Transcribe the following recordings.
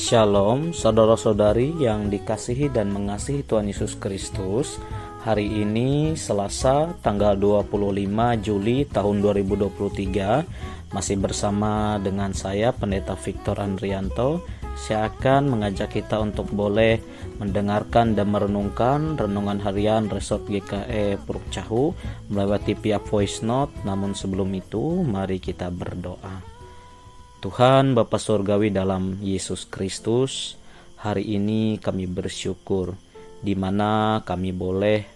Shalom, saudara-saudari yang dikasihi dan mengasihi Tuhan Yesus Kristus. Hari ini Selasa tanggal 25 Juli tahun 2023, masih bersama dengan saya Pendeta Victor Andrianto. Saya akan mengajak kita untuk boleh mendengarkan dan merenungkan renungan harian Resort GKE Puruk Cahu melewati via voice note. Namun sebelum itu, mari kita berdoa. Tuhan Bapa Surgawi dalam Yesus Kristus, hari ini kami bersyukur di mana kami boleh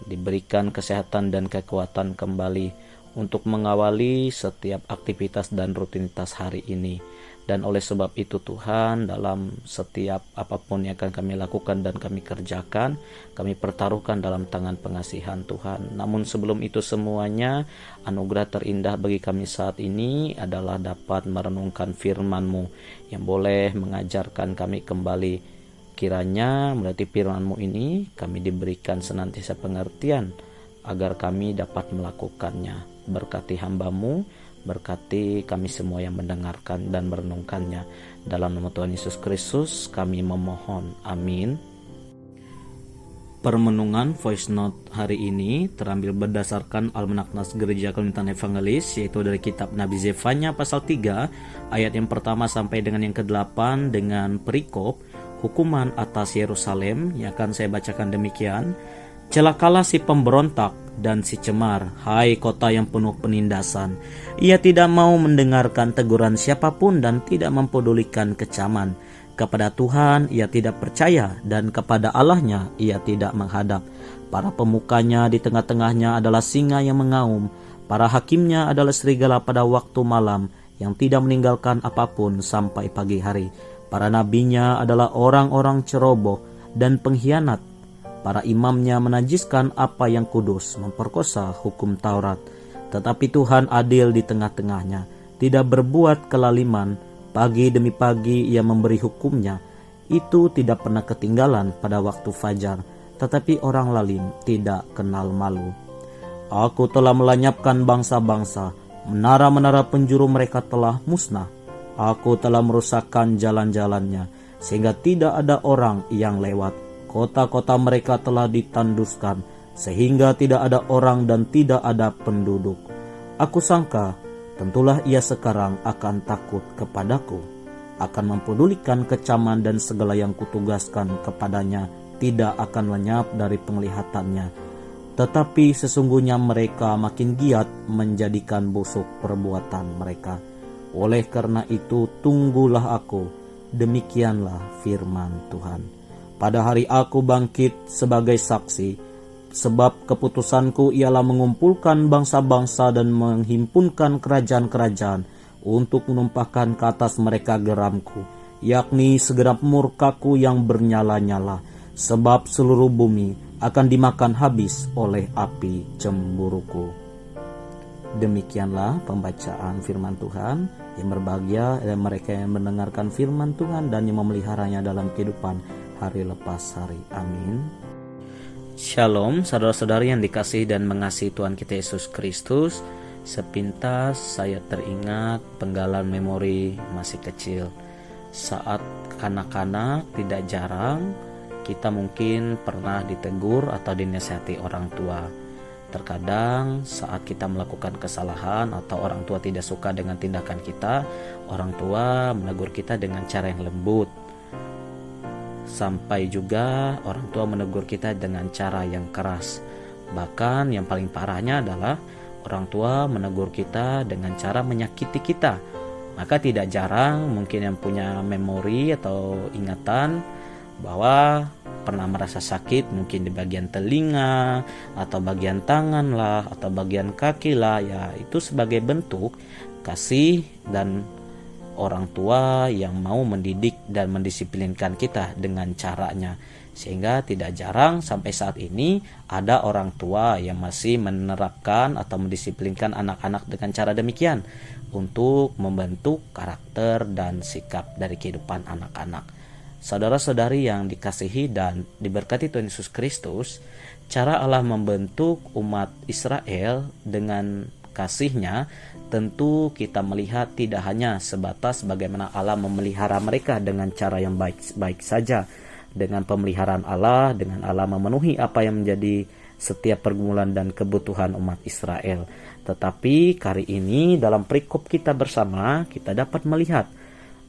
diberikan kesehatan dan kekuatan kembali untuk mengawali setiap aktivitas dan rutinitas hari ini. Dan oleh sebab itu Tuhan, dalam setiap apapun yang akan kami lakukan dan kami kerjakan, kami pertaruhkan dalam tangan pengasihan Tuhan. Namun sebelum itu semuanya, anugerah terindah bagi kami saat ini adalah dapat merenungkan firman-Mu yang boleh mengajarkan kami kembali. Kiranya melalui firman-Mu ini kami diberikan senantiasa pengertian agar kami dapat melakukannya. Berkati hamba-Mu, berkati kami semua yang mendengarkan dan merenungkannya. Dalam nama Tuhan Yesus Kristus kami memohon, amin. Permenungan voice note hari ini terambil berdasarkan Almanak Nas Gereja Kemintaan Evangelis, yaitu dari kitab Nabi Zefanya pasal 3 ayat yang pertama sampai dengan yang ke-8 dengan perikop hukuman atas Yerusalem yang akan saya bacakan demikian. Celakalah si pemberontak dan si cemar, hai kota yang penuh penindasan. Ia tidak mau mendengarkan teguran siapapun dan tidak mempedulikan kecaman. Kepada Tuhan ia tidak percaya dan kepada Allahnya ia tidak menghadap. Para pemukanya di tengah-tengahnya adalah singa yang mengaum. Para hakimnya adalah serigala pada waktu malam yang tidak meninggalkan apapun sampai pagi hari. Para nabinya adalah orang-orang ceroboh dan pengkhianat. Para imamnya menajiskan apa yang kudus, memperkosa hukum Taurat. Tetapi Tuhan adil di tengah-tengahnya, tidak berbuat kelaliman. Pagi demi pagi ia memberi hukumnya. Itu tidak pernah ketinggalan pada waktu fajar. Tetapi orang lalim tidak kenal malu. Aku telah melenyapkan bangsa-bangsa, menara-menara penjuru mereka telah musnah. Aku telah merusakkan jalan-jalannya, sehingga tidak ada orang yang lewat. Kota-kota mereka telah ditanduskan, sehingga tidak ada orang dan tidak ada penduduk. Aku sangka, tentulah ia sekarang akan takut kepadaku, akan mempedulikan kecaman dan segala yang kutugaskan kepadanya tidak akan lenyap dari penglihatannya. Tetapi sesungguhnya mereka makin giat menjadikan busuk perbuatan mereka. Oleh karena itu tunggulah aku, demikianlah firman Tuhan. Pada hari aku bangkit sebagai saksi, sebab keputusanku ialah mengumpulkan bangsa-bangsa dan menghimpunkan kerajaan-kerajaan untuk menumpahkan ke atas mereka geramku, yakni segenap murkaku yang bernyala-nyala, sebab seluruh bumi akan dimakan habis oleh api cemburuku. Demikianlah pembacaan firman Tuhan. Yang berbahagia adalah mereka yang mendengarkan firman Tuhan dan yang memeliharanya dalam kehidupan hari lepas hari. Amin. Shalom, saudara-saudari yang dikasihi dan mengasihi Tuhan kita Yesus Kristus. Sepintas saya teringat penggalan memori masih kecil. Saat kanak-kanak tidak jarang kita mungkin pernah ditegur atau dinasihati orang tua. Terkadang saat kita melakukan kesalahan atau orang tua tidak suka dengan tindakan kita, orang tua menegur kita dengan cara yang lembut. Sampai juga orang tua menegur kita dengan cara yang keras. Bahkan yang paling parahnya adalah orang tua menegur kita dengan cara menyakiti kita. Maka tidak jarang mungkin yang punya memori atau ingatan bahwa pernah merasa sakit mungkin di bagian telinga atau bagian tangan lah atau bagian kaki lah, ya itu sebagai bentuk kasih dan orang tua yang mau mendidik dan mendisiplinkan kita dengan caranya. Sehingga tidak jarang sampai saat ini ada orang tua yang masih menerapkan atau mendisiplinkan anak-anak dengan cara demikian untuk membentuk karakter dan sikap dari kehidupan anak-anak. Saudara-saudari yang dikasihi dan diberkati Tuhan Yesus Kristus, cara Allah membentuk umat Israel dengan kasih-Nya, tentu kita melihat tidak hanya sebatas bagaimana Allah memelihara mereka dengan cara yang baik-baik saja, dengan pemeliharaan Allah, dengan Allah memenuhi apa yang menjadi setiap pergumulan dan kebutuhan umat Israel. Tetapi kali ini dalam perikop kita bersama, kita dapat melihat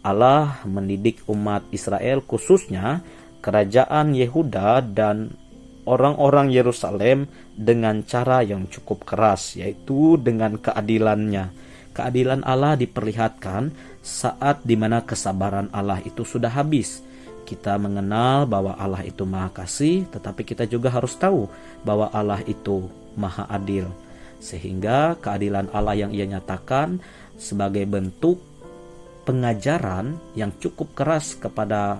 Allah mendidik umat Israel, khususnya kerajaan Yehuda dan orang-orang Yerusalem, dengan cara yang cukup keras, yaitu dengan keadilannya. Keadilan Allah diperlihatkan saat dimana kesabaran Allah itu sudah habis. Kita mengenal bahwa Allah itu Maha Kasih, tetapi kita juga harus tahu bahwa Allah itu Maha Adil. Sehingga keadilan Allah yang Ia nyatakan sebagai bentuk pengajaran yang cukup keras kepada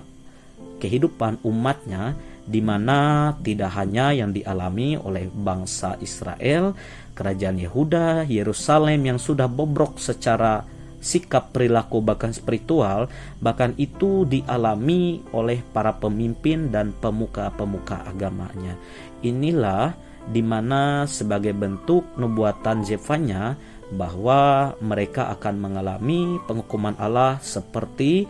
kehidupan umatnya, di mana tidak hanya yang dialami oleh bangsa Israel, kerajaan Yehuda, Yerusalem yang sudah bobrok secara sikap, perilaku, bahkan spiritual, bahkan itu dialami oleh para pemimpin dan pemuka-pemuka agamanya. Inilah di mana sebagai bentuk nubuatan Zefanya bahwa mereka akan mengalami penghukuman Allah seperti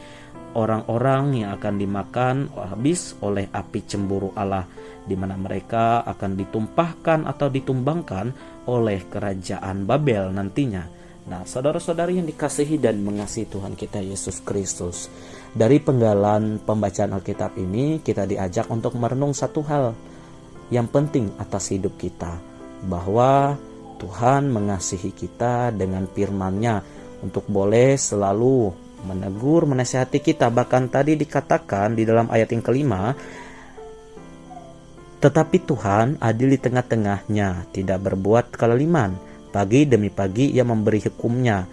orang-orang yang akan dimakan habis oleh api cemburu Allah, di mana mereka akan ditumpahkan atau ditumbangkan oleh kerajaan Babel nantinya. Nah, saudara-saudari yang dikasihi dan mengasihi Tuhan kita Yesus Kristus, dari penggalan pembacaan Alkitab ini kita diajak untuk merenung satu hal yang penting atas hidup kita, bahwa Tuhan mengasihi kita dengan firman-Nya untuk boleh selalu menegur, menasihati kita. Bahkan tadi dikatakan di dalam ayat yang kelima, tetapi Tuhan adil di tengah-tengahnya, tidak berbuat kezaliman. Pagi demi pagi Ia memberi hukumnya,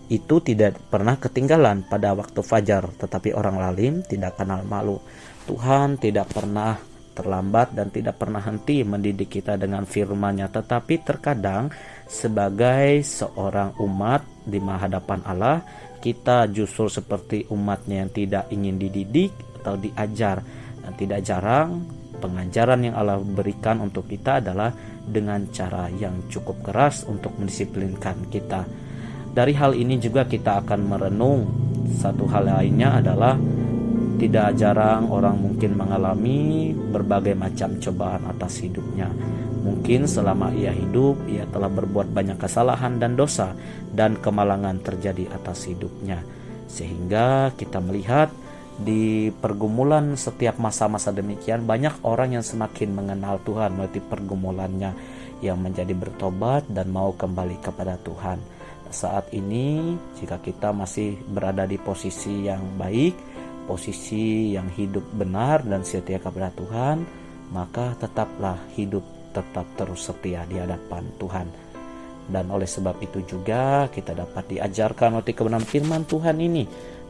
itu tidak pernah ketinggalan pada waktu fajar. Tetapi orang lalim tidak kenal malu. Tuhan tidak pernah terlambat dan tidak pernah henti mendidik kita dengan firman-Nya. Tetapi terkadang sebagai seorang umat di hadapan Allah, kita justru seperti umatnya yang tidak ingin dididik atau diajar. Dan tidak jarang pengajaran yang Allah berikan untuk kita adalah dengan cara yang cukup keras untuk mendisiplinkan kita. Dari hal ini juga kita akan merenung satu hal lainnya adalah tidak jarang orang mungkin mengalami berbagai macam cobaan atas hidupnya. Mungkin selama ia hidup, ia telah berbuat banyak kesalahan dan dosa, dan kemalangan terjadi atas hidupnya. Sehingga kita melihat di pergumulan setiap masa-masa demikian, banyak orang yang semakin mengenal Tuhan melalui pergumulannya, yang menjadi bertobat dan mau kembali kepada Tuhan. Saat ini, jika kita masih berada di posisi yang baik, posisi yang hidup benar dan setia kepada Tuhan, maka tetaplah hidup tetap terus setia di hadapan Tuhan. Dan oleh sebab itu juga kita dapat diajarkan oleh kebenaran firman Tuhan ini,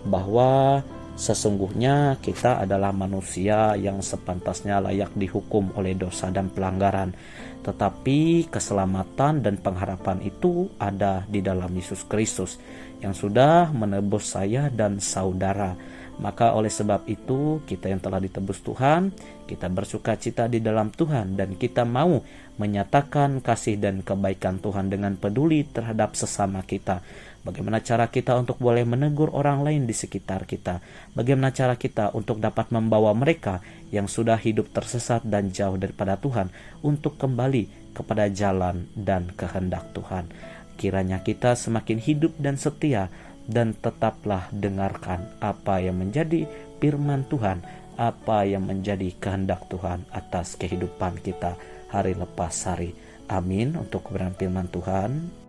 bahwa sesungguhnya kita adalah manusia yang sepantasnya layak dihukum oleh dosa dan pelanggaran. Tetapi keselamatan dan pengharapan itu ada di dalam Yesus Kristus yang sudah menebus saya dan saudara. Maka oleh sebab itu, kita yang telah ditebus Tuhan, kita bersuka cita di dalam Tuhan, dan kita mau menyatakan kasih dan kebaikan Tuhan dengan peduli terhadap sesama kita. Bagaimana cara kita untuk boleh menegur orang lain di sekitar kita? Bagaimana cara kita untuk dapat membawa mereka yang sudah hidup tersesat dan jauh daripada Tuhan untuk kembali kepada jalan dan kehendak Tuhan? Kiranya kita semakin hidup dan setia, dan tetaplah dengarkan apa yang menjadi firman Tuhan, apa yang menjadi kehendak Tuhan atas kehidupan kita hari lepas hari. Amin. Untuk kebenaran firman Tuhan.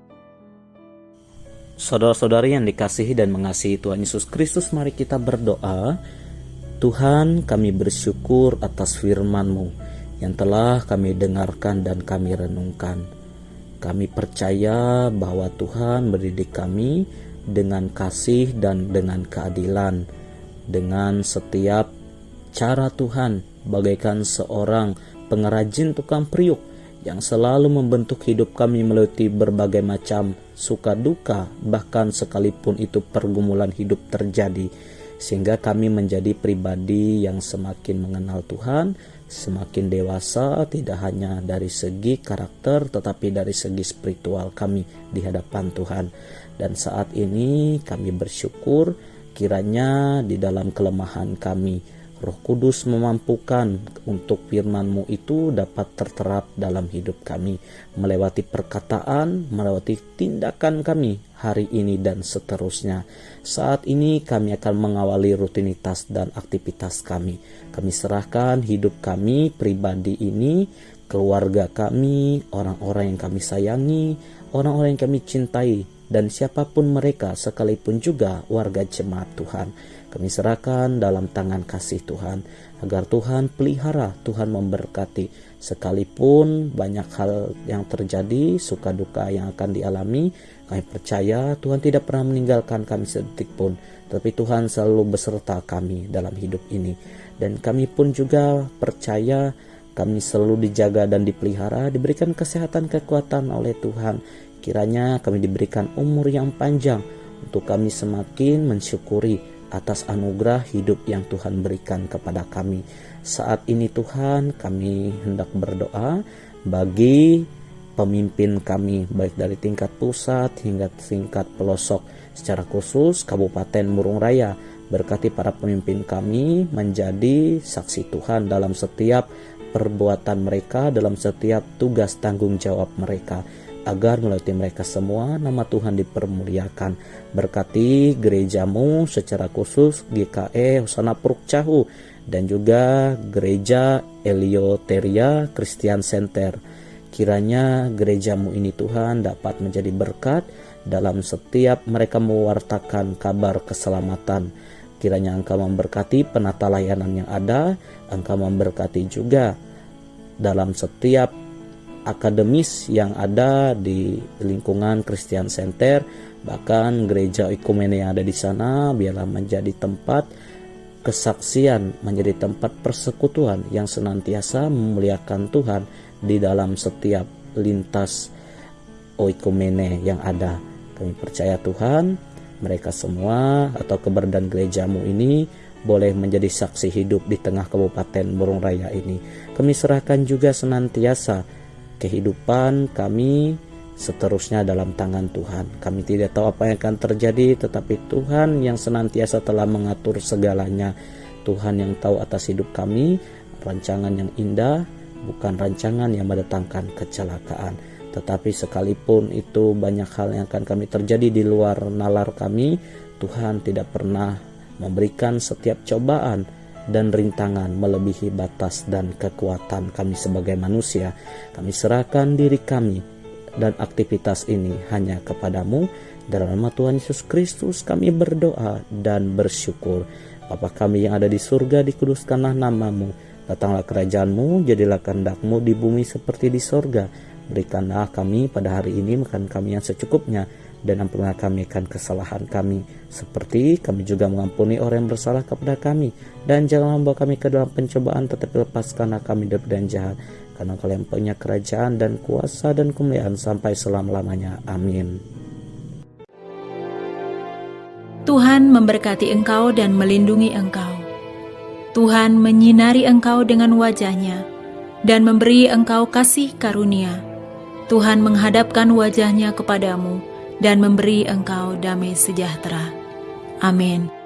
Saudara-saudari yang dikasihi dan mengasihi Tuhan Yesus Kristus, mari kita berdoa. Tuhan, kami bersyukur atas firman-Mu yang telah kami dengarkan dan kami renungkan. Kami percaya bahwa Tuhan mendidik kami dengan kasih dan dengan keadilan, dengan setiap cara Tuhan, bagaikan seorang pengrajin tukang periuk yang selalu membentuk hidup kami melalui berbagai macam suka duka, bahkan sekalipun itu pergumulan hidup terjadi. sehingga kami menjadi pribadi yang semakin mengenal Tuhan, semakin dewasa, tidak hanya dari segi karakter tetapi dari segi spiritual kami di hadapan Tuhan. Dan saat ini kami bersyukur kiranya di dalam kelemahan kami Roh Kudus memampukan untuk firman-Mu itu dapat terterap dalam hidup kami, melewati perkataan, melewati tindakan kami hari ini dan seterusnya. Saat ini kami akan mengawali rutinitas dan aktivitas kami. Kami serahkan hidup kami pribadi ini, keluarga kami, orang-orang yang kami sayangi, orang-orang yang kami cintai, dan siapapun mereka, sekalipun juga warga jemaat Tuhan. Kami serahkan dalam tangan kasih Tuhan, agar Tuhan pelihara, Tuhan memberkati. Sekalipun banyak hal yang terjadi, suka duka yang akan dialami, kami percaya Tuhan tidak pernah meninggalkan kami sedetik pun, tapi Tuhan selalu beserta kami dalam hidup ini. Dan kami pun juga percaya kami selalu dijaga dan dipelihara, diberikan kesehatan, kekuatan oleh Tuhan. Kiranya kami diberikan umur yang panjang untuk kami semakin mensyukuri atas anugerah hidup yang Tuhan berikan kepada kami. Saat ini Tuhan, kami hendak berdoa bagi pemimpin kami, baik dari tingkat pusat hingga tingkat pelosok, secara khusus Kabupaten Murung Raya. Berkati para pemimpin kami menjadi saksi Tuhan dalam setiap perbuatan mereka, dalam setiap tugas tanggung jawab mereka, agar melalui mereka semua nama Tuhan dipermuliakan. Berkati gereja-Mu secara khusus GKE Hosana Puruk Cahu dan juga gereja Elioteria Christian Center. Kiranya gereja-Mu ini Tuhan dapat menjadi berkat dalam setiap mereka mewartakan kabar keselamatan. Kiranya Engkau memberkati penata layanan yang ada, Engkau memberkati juga dalam setiap akademis yang ada di lingkungan Christian Center, bahkan gereja Ekumene yang ada di sana, biarlah menjadi tempat kesaksian, menjadi tempat persekutuan yang senantiasa memuliakan Tuhan di dalam setiap lintas Oikumene yang ada. Kami percaya Tuhan, mereka semua atau keberadaan gereja-Mu ini boleh menjadi saksi hidup di tengah Kabupaten Murung Raya ini. Kami serahkan juga senantiasa kehidupan kami seterusnya dalam tangan Tuhan. Kami tidak tahu apa yang akan terjadi, tetapi Tuhan yang senantiasa telah mengatur segalanya. Tuhan yang tahu atas hidup kami, rancangan yang indah, bukan rancangan yang mendatangkan kecelakaan. Tetapi sekalipun itu banyak hal yang akan kami terjadi di luar nalar kami, Tuhan tidak pernah memberikan setiap cobaan dan rintangan melebihi batas dan kekuatan kami sebagai manusia. Kami serahkan diri kami dan aktivitas ini hanya kepadamu. Dalam nama Tuhan Yesus Kristus kami berdoa dan bersyukur. Bapa kami yang ada di surga, dikuduskanlah nama-Mu. Datanglah kerajaan-Mu, jadilah kehendak-Mu di bumi seperti di sorga. Berikanlah kami pada hari ini makan kami yang secukupnya, dan ampunilah kami akan kesalahan kami, seperti kami juga mengampuni orang yang bersalah kepada kami. Dan janganlah membawa kami ke dalam pencobaan, tetapi lepaskanlah kami dari dan jahat. Karena Engkau yang punya kerajaan dan kuasa dan kemuliaan sampai selama-lamanya. Amin. Tuhan memberkati engkau dan melindungi engkau. Tuhan menyinari engkau dengan wajah-Nya dan memberi engkau kasih karunia. Tuhan menghadapkan wajah-Nya kepadamu dan memberi engkau damai sejahtera. Amin.